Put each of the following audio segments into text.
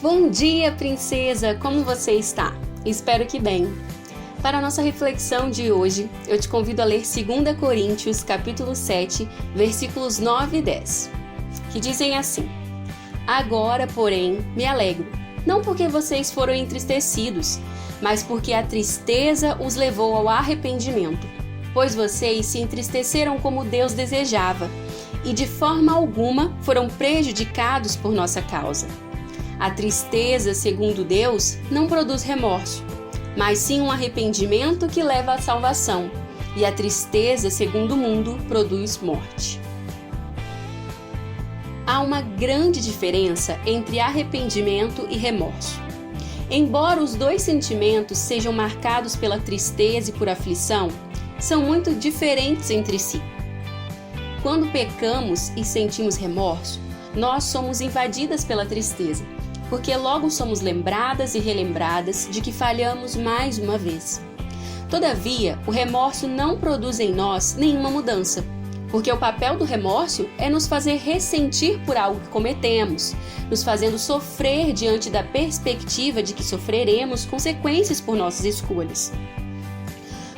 Bom dia, princesa! Como você está? Espero que bem. Para a nossa reflexão de hoje, eu te convido a ler 2 Coríntios, capítulo 7, versículos 9 e 10, que dizem assim: Agora, porém, me alegro, não porque vocês foram entristecidos, mas porque a tristeza os levou ao arrependimento, pois vocês se entristeceram como Deus desejava, e de forma alguma foram prejudicados por nossa causa. A tristeza, segundo Deus, não produz remorso, mas sim um arrependimento que leva à salvação, e a tristeza, segundo o mundo, produz morte. Há uma grande diferença entre arrependimento e remorso. Embora os dois sentimentos sejam marcados pela tristeza e por aflição, são muito diferentes entre si. Quando pecamos e sentimos remorso, nós somos invadidas pela tristeza, porque logo somos lembradas e relembradas de que falhamos mais uma vez. Todavia, o remorso não produz em nós nenhuma mudança, porque o papel do remorso é nos fazer ressentir por algo que cometemos, nos fazendo sofrer diante da perspectiva de que sofreremos consequências por nossas escolhas.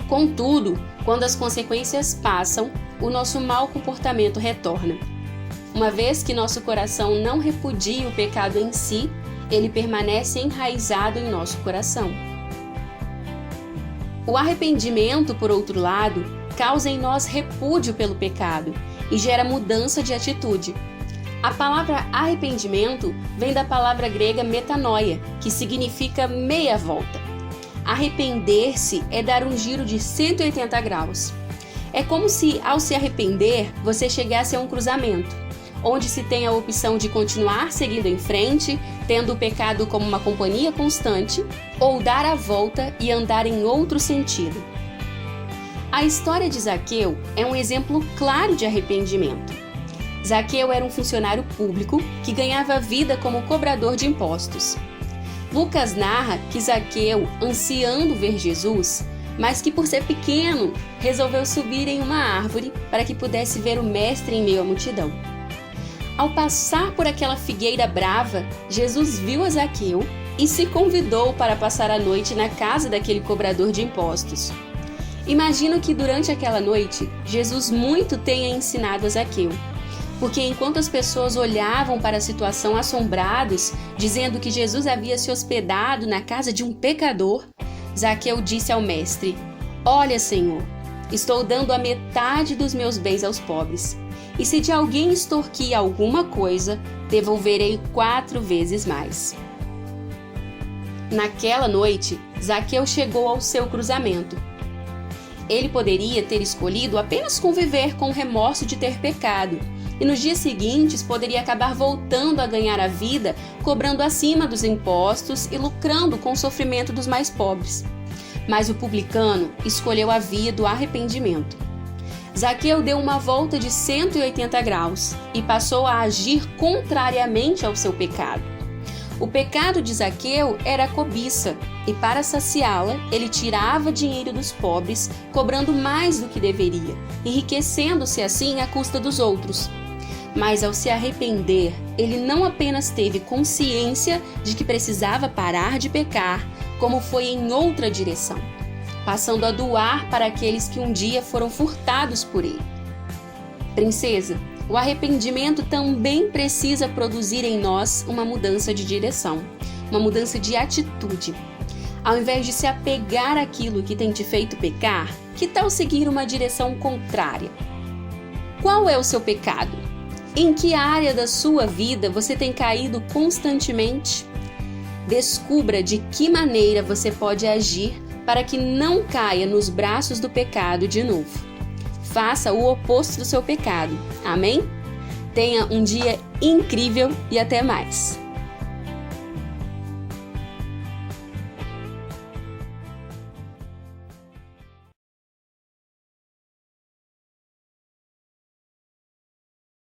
Contudo, quando as consequências passam, o nosso mau comportamento retorna. Uma vez que nosso coração não repudia o pecado em si, ele permanece enraizado em nosso coração. O arrependimento, por outro lado, causa em nós repúdio pelo pecado e gera mudança de atitude. A palavra arrependimento vem da palavra grega metanoia, que significa meia volta. Arrepender-se é dar um giro de 180 graus. É como se, ao se arrepender, você chegasse a um cruzamento, onde se tem a opção de continuar seguindo em frente, tendo o pecado como uma companhia constante, ou dar a volta e andar em outro sentido. A história de Zaqueu é um exemplo claro de arrependimento. Zaqueu era um funcionário público que ganhava vida como cobrador de impostos. Lucas narra que Zaqueu, ansiando ver Jesus, mas que por ser pequeno, resolveu subir em uma árvore para que pudesse ver o mestre em meio à multidão. Ao passar por aquela figueira brava, Jesus viu a Zaqueu e se convidou para passar a noite na casa daquele cobrador de impostos. Imagino que durante aquela noite, Jesus muito tenha ensinado a Zaqueu, porque enquanto as pessoas olhavam para a situação assombrados, dizendo que Jesus havia se hospedado na casa de um pecador, Zaqueu disse ao mestre: Olha, Senhor, estou dando a metade dos meus bens aos pobres. E se de alguém extorquir alguma coisa, devolverei 4 vezes mais. Naquela noite, Zaqueu chegou ao seu cruzamento. Ele poderia ter escolhido apenas conviver com o remorso de ter pecado, e nos dias seguintes poderia acabar voltando a ganhar a vida, cobrando acima dos impostos e lucrando com o sofrimento dos mais pobres. Mas o publicano escolheu a via do arrependimento. Zaqueu deu uma volta de 180 graus e passou a agir contrariamente ao seu pecado. O pecado de Zaqueu era a cobiça, e para saciá-la, ele tirava dinheiro dos pobres, cobrando mais do que deveria, enriquecendo-se assim à custa dos outros. Mas ao se arrepender, ele não apenas teve consciência de que precisava parar de pecar, como foi em outra direção, passando a doar para aqueles que um dia foram furtados por ele. Princesa, o arrependimento também precisa produzir em nós uma mudança de direção, uma mudança de atitude. Ao invés de se apegar àquilo que tem te feito pecar, que tal seguir uma direção contrária? Qual é o seu pecado? Em que área da sua vida você tem caído constantemente? Descubra de que maneira você pode agir para que não caia nos braços do pecado de novo. Faça o oposto do seu pecado. Amém? Tenha um dia incrível e até mais!